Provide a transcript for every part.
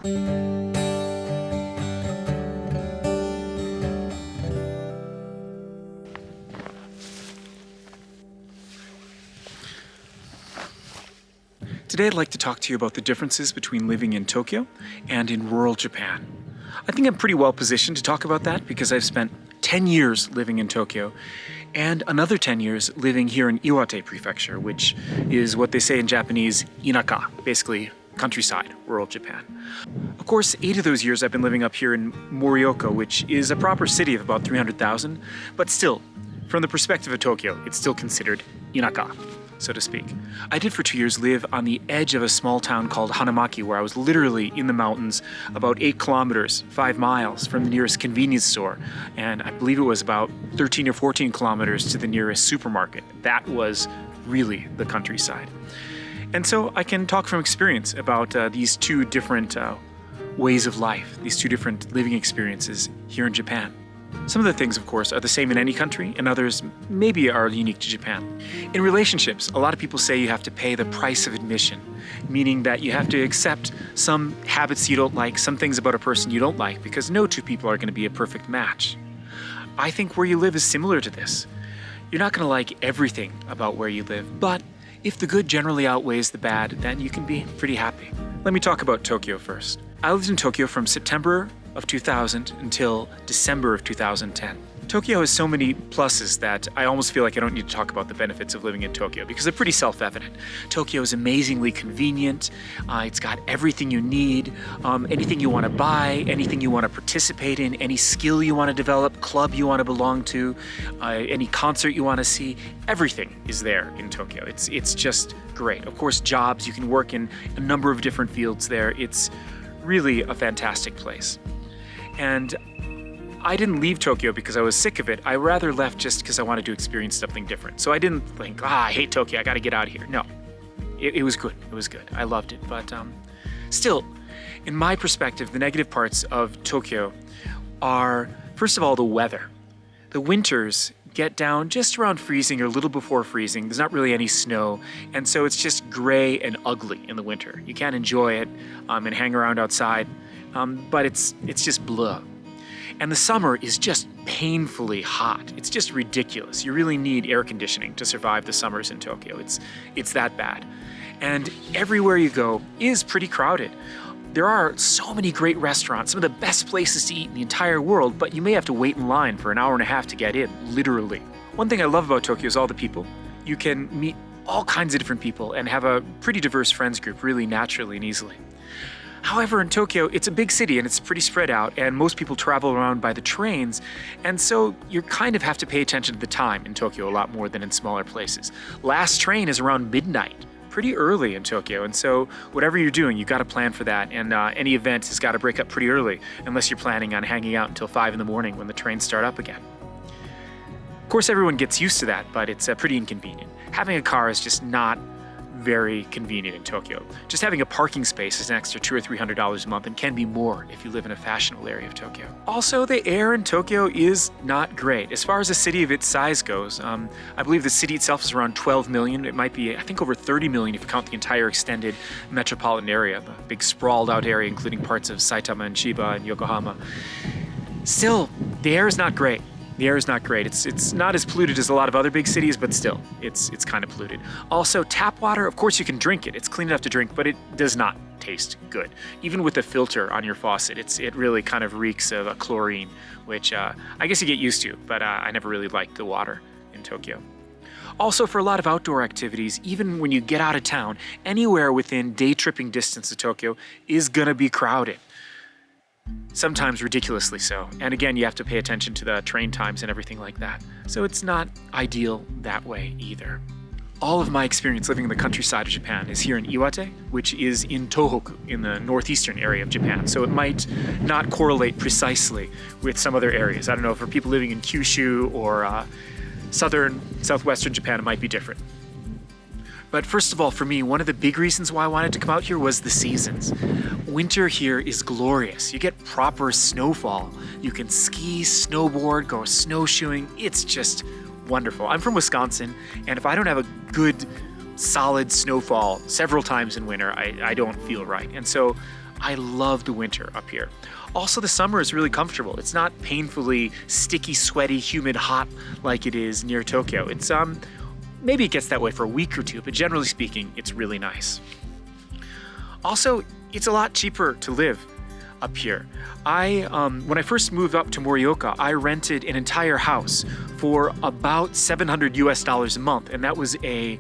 Today I'd like to talk to you about the differences between living in Tokyo and in rural Japan. I think I'm pretty well positioned to talk about that because I've spent 10 years living in Tokyo and another 10 years living here in Iwate Prefecture, which is what they say in Japanese, inaka, basically countryside, rural Japan. Of course, 8 of those years I've been living up here in Morioka, which is a proper city of about 300,000, but still, from the perspective of Tokyo, it's still considered inaka, so to speak. I did for 2 years live on the edge of a small town called Hanamaki, where I was literally in the mountains about 8 kilometers, 5 miles from the nearest convenience store. And I believe it was about 13 or 14 kilometers to the nearest supermarket. That was really the countryside. And so I can talk from experience about these 2 different ways of life, these 2 different living experiences here in Japan. Some of the things, of course, are the same in any country, and others maybe are unique to Japan. In relationships, a lot of people say you have to pay the price of admission, meaning that you have to accept some habits you don't like, some things about a person you don't like, because no 2 people are going to be a perfect match. I think where you live is similar to this. You're not going to like everything about where you live, but if the good generally outweighs the bad, then you can be pretty happy. Let me talk about Tokyo first. I lived in Tokyo from September of 2000 until December of 2010. Tokyo has so many pluses that I almost feel like I don't need to talk about the benefits of living in Tokyo because they're pretty self-evident. Tokyo is amazingly convenient. It's got everything you need, anything you want to buy, anything you want to participate in, any skill you want to develop, club you want to belong to, any concert you want to see, everything is there in Tokyo. It's just great. Of course, jobs, you can work in a number of different fields there. It's really a fantastic place. And I didn't leave Tokyo because I was sick of it. I rather left just because I wanted to experience something different. So I didn't think, I hate Tokyo, I gotta get out of here. No, it was good. It was good. I loved it. But still, in my perspective, the negative parts of Tokyo are, first of all, the weather. The winters get down just around freezing or a little before freezing. There's not really any snow. And so it's just gray and ugly in the winter. You can't enjoy it and hang around outside. But it's just blah. And the summer is just painfully hot. It's just ridiculous. You really need air conditioning to survive the summers in Tokyo. It's that bad. And everywhere you go is pretty crowded. There are so many great restaurants, some of the best places to eat in the entire world, but you may have to wait in line for an hour and a half to get in, literally. One thing I love about Tokyo is all the people. You can meet all kinds of different people and have a pretty diverse friends group really naturally and easily. However, in Tokyo, it's a big city and it's pretty spread out, and most people travel around by the trains, and so you kind of have to pay attention to the time in Tokyo a lot more than in smaller places. Last train is around midnight, pretty early in Tokyo, and so whatever you're doing, you've got to plan for that, and any event has got to break up pretty early, unless you're planning on hanging out until 5 in the morning when the trains start up again. Of course, everyone gets used to that, but it's pretty inconvenient. Having a car is just not very convenient in Tokyo. Just having a parking space is an extra $200 or $300 a month and can be more if you live in a fashionable area of Tokyo. Also, the air in Tokyo is not great. As far as a city of its size goes, I believe the city itself is around 12 million. It might be, I think, over 30 million if you count the entire extended metropolitan area, the big sprawled out area, including parts of Saitama and Chiba and Yokohama. Still, the air is not great. The air is not great. It's not as polluted as a lot of other big cities, but still, it's kind of polluted. Also, tap water, of course you can drink it. It's clean enough to drink, but it does not taste good. Even with the filter on your faucet, it really kind of reeks of chlorine, which I guess you get used to, but I never really liked the water in Tokyo. Also, for a lot of outdoor activities, even when you get out of town, anywhere within day tripping distance of Tokyo is gonna be crowded. Sometimes ridiculously so. And again, you have to pay attention to the train times and everything like that. So it's not ideal that way either. All of my experience living in the countryside of Japan is here in Iwate, which is in Tohoku, in the northeastern area of Japan. So it might not correlate precisely with some other areas. I don't know, for people living in Kyushu or southwestern Japan, it might be different. But first of all, for me, one of the big reasons why I wanted to come out here was the seasons. Winter here is glorious. You get proper snowfall. You can ski, snowboard, go snowshoeing. It's just wonderful. I'm from Wisconsin, and if I don't have a good solid snowfall several times in winter, I don't feel right. And so I love the winter up here. Also, the summer is really comfortable. It's not painfully sticky, sweaty, humid, hot like it is near Tokyo. It's maybe it gets that way for a week or two, but generally speaking, it's really nice. Also, it's a lot cheaper to live up here. When I first moved up to Morioka, I rented an entire house for about $700 a month, and that was a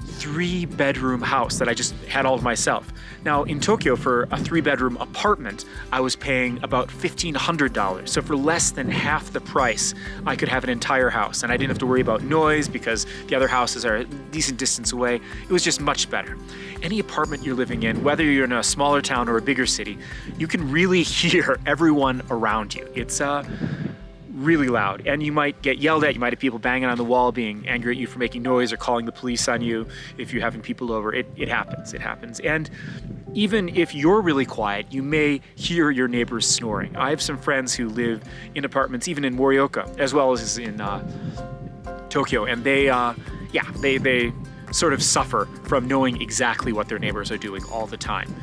3-bedroom house that I just had all to myself. Now, in Tokyo, for a 3-bedroom apartment, I was paying about $1,500. So for less than half the price, I could have an entire house, and I didn't have to worry about noise because the other houses are a decent distance away. It was just much better. Any apartment you're living in, whether you're in a smaller town or a bigger city, you can really hear everyone around you. It's really loud, and you might get yelled at. You might have people banging on the wall, being angry at you for making noise or calling the police on you if you're having people over. It happens. And even if you're really quiet, you may hear your neighbors snoring. I have some friends who live in apartments, even in Morioka, as well as in Tokyo, and they sort of suffer from knowing exactly what their neighbors are doing all the time,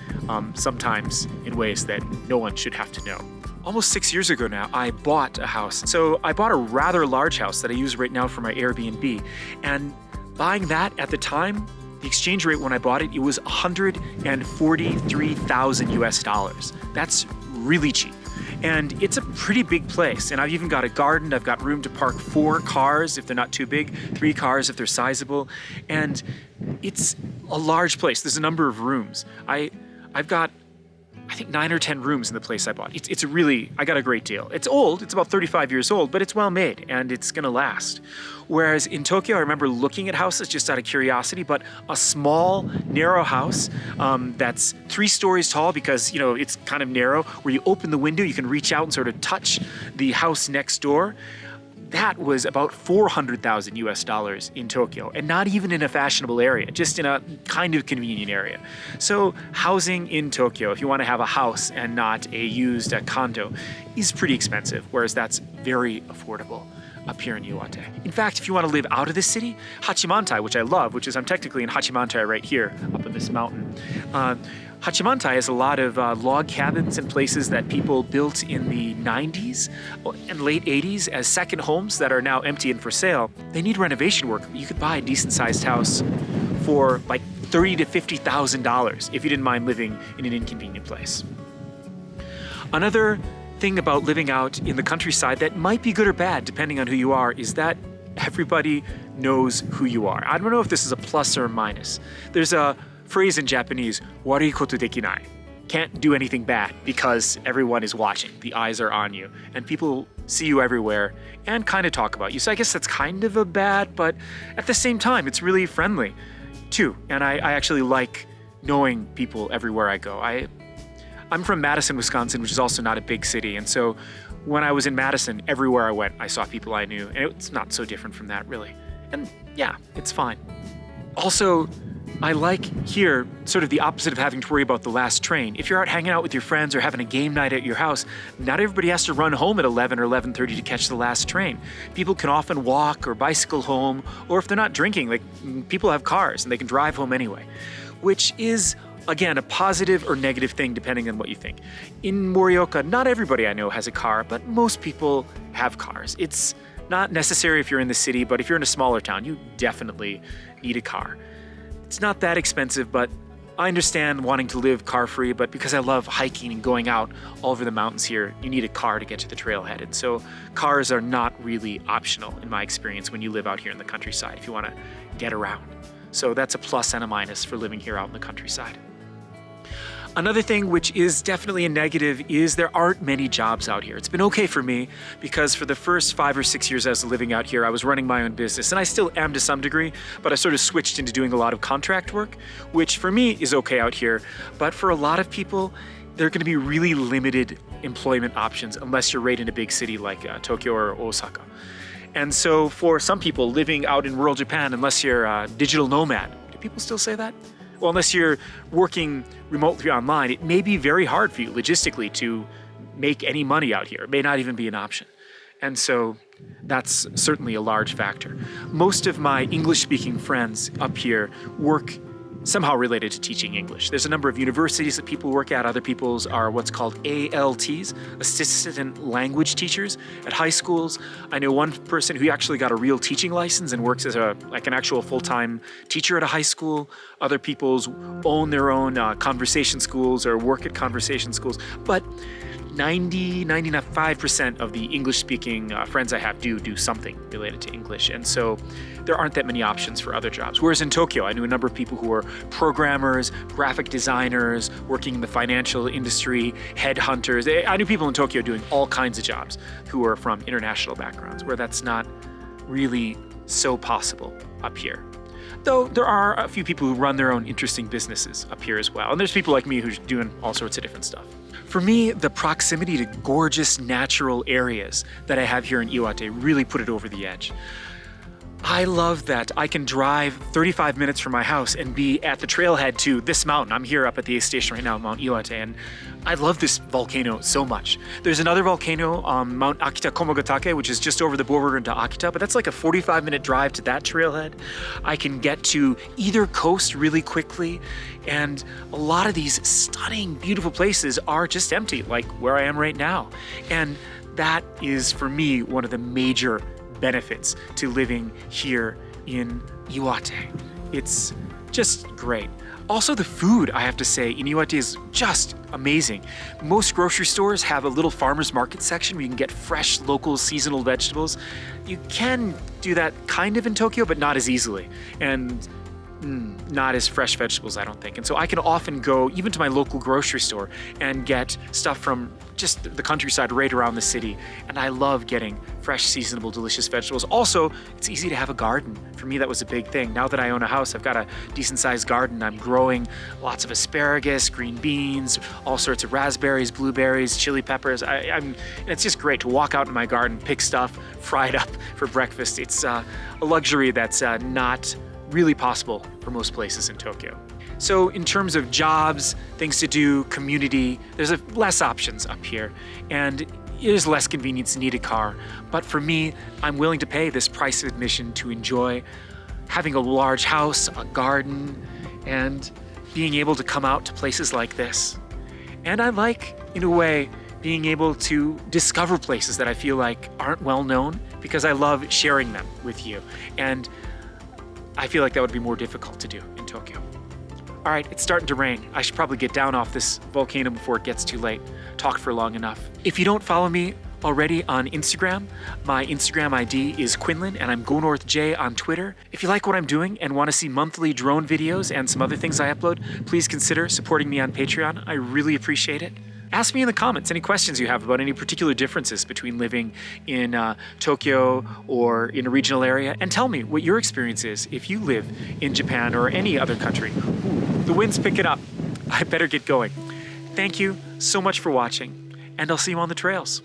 sometimes in ways that no one should have to know. Almost 6 years ago now, I bought a house. So I bought a rather large house that I use right now for my Airbnb. And buying that at the time, the exchange rate when I bought it, it was $143,000. That's really cheap. And it's a pretty big place. And I've even got a garden. I've got room to park 4 cars if they're not too big, 3 cars if they're sizable. And it's a large place. There's a number of rooms. I've got, I think, 9 or 10 rooms in the place I bought. I got a great deal. It's old, it's about 35 years old, but it's well made and it's gonna last. Whereas in Tokyo, I remember looking at houses just out of curiosity, but a small, narrow house that's 3 stories tall because, it's kind of narrow, where you open the window, you can reach out and sort of touch the house next door. That was about $400,000 in Tokyo, and not even in a fashionable area, just in a kind of convenient area. So housing in Tokyo, if you want to have a house and not a used condo, is pretty expensive, whereas that's very affordable up here in Iwate. In fact, if you want to live out of the city, Hachimantai, which I love, I'm technically in Hachimantai right here, up in this mountain. Hachimantai has a lot of log cabins and places that people built in the 90s and late 80s as second homes that are now empty and for sale. They need renovation work. You could buy a decent-sized house for like $30,000 to $50,000 if you didn't mind living in an inconvenient place. Another thing about living out in the countryside that might be good or bad depending on who you are is that everybody knows who you are. I don't know if this is a plus or a minus. There's a phrase in Japanese, "warui koto dekinai." Can't do anything bad because everyone is watching. The eyes are on you and people see you everywhere and kind of talk about you. So I guess that's kind of a bad, but at the same time, it's really friendly too. And I actually like knowing people everywhere I go. I'm from Madison, Wisconsin, which is also not a big city. And so when I was in Madison, everywhere I went, I saw people I knew. And it's not so different from that, really. And yeah, it's fine. Also, I like here sort of the opposite of having to worry about the last train. If you're out hanging out with your friends or having a game night at your house, not everybody has to run home at 11 or 11:30 to catch the last train. People can often walk or bicycle home, or if they're not drinking, people have cars and they can drive home anyway, which is, again, a positive or negative thing depending on what you think. In Morioka, not everybody I know has a car, but most people have cars. It's not necessary if you're in the city, but if you're in a smaller town, you definitely need a car. It's not that expensive, but I understand wanting to live car-free, but because I love hiking and going out all over the mountains here, you need a car to get to the trailhead. And so cars are not really optional in my experience when you live out here in the countryside if you want to get around. So that's a plus and a minus for living here out in the countryside. Another thing which is definitely a negative is there aren't many jobs out here. It's been okay for me because for the first 5 or 6 years I was living out here, I was running my own business, and I still am to some degree, but I sort of switched into doing a lot of contract work, which for me is okay out here. But for a lot of people, there are going to be really limited employment options unless you're right in a big city like Tokyo or Osaka. And so for some people living out in rural Japan, unless you're a digital nomad, do people still say that? Well, unless you're working remotely online, it may be very hard for you logistically to make any money out here. It may not even be an option. And so That's certainly a large factor. Most of my English-speaking friends up here work somehow related to teaching English. There's a number of universities that people work at. Other people's are what's called ALTs, assistant language teachers at high schools. I know one person who actually got a real teaching license and works as an actual full-time teacher at a high school. Other people's own their own conversation schools or work at conversation schools. But 95% of the English-speaking friends I have do something related to English. And so there aren't that many options for other jobs. Whereas in Tokyo, I knew a number of people who were programmers, graphic designers, working in the financial industry, headhunters. I knew people in Tokyo doing all kinds of jobs who were from international backgrounds, where that's not really so possible up here. Though there are a few people who run their own interesting businesses up here as well. And there's people like me who's doing all sorts of different stuff. For me, the proximity to gorgeous natural areas that I have here in Iwate really put it over the edge. I love that I can drive 35 minutes from my house and be at the trailhead to this mountain. I'm here up at the aid station right now, Mount Iwate, and I love this volcano so much. There's another volcano, Mount Akita Komogatake, which is just over the border into Akita, but that's like a 45-minute drive to that trailhead. I can get to either coast really quickly, and a lot of these stunning, beautiful places are just empty, like where I am right now. And that is, for me, one of the major benefits to living here in Iwate. It's just great. Also, the food, I have to say, in Iwate is just amazing. Most grocery stores have a little farmer's market section where you can get fresh, local, seasonal vegetables. You can do that kind of in Tokyo, but not as easily. And not as fresh vegetables, I don't think. And so I can often go even to my local grocery store and get stuff from just the countryside right around the city. And I love getting fresh, seasonable, delicious vegetables. Also, it's easy to have a garden. For me, that was a big thing. Now that I own a house, I've got a decent sized garden. I'm growing lots of asparagus, green beans, all sorts of raspberries, blueberries, chili peppers. And it's just great to walk out in my garden, pick stuff, fry it up for breakfast. It's a luxury that's not really possible for most places in Tokyo. So in terms of jobs, things to do, community, there's less options up here, and it is less convenience to need a car. But for me, I'm willing to pay this price of admission to enjoy having a large house, a garden, and being able to come out to places like this. And I like, in a way, being able to discover places that I feel like aren't well known, because I love sharing them with you. And I feel like that would be more difficult to do in Tokyo. All right, it's starting to rain. I should probably get down off this volcano before it gets too late. Talked for long enough. If you don't follow me already on Instagram, my Instagram ID is Quinlan, and I'm GoNorthJ on Twitter. If you like what I'm doing and want to see monthly drone videos and some other things I upload, please consider supporting me on Patreon. I really appreciate it. Ask me in the comments any questions you have about any particular differences between living in Tokyo or in a regional area, and tell me what your experience is if you live in Japan or any other country. Ooh, the wind's picking up. I better get going. Thank you so much for watching, and I'll see you on the trails.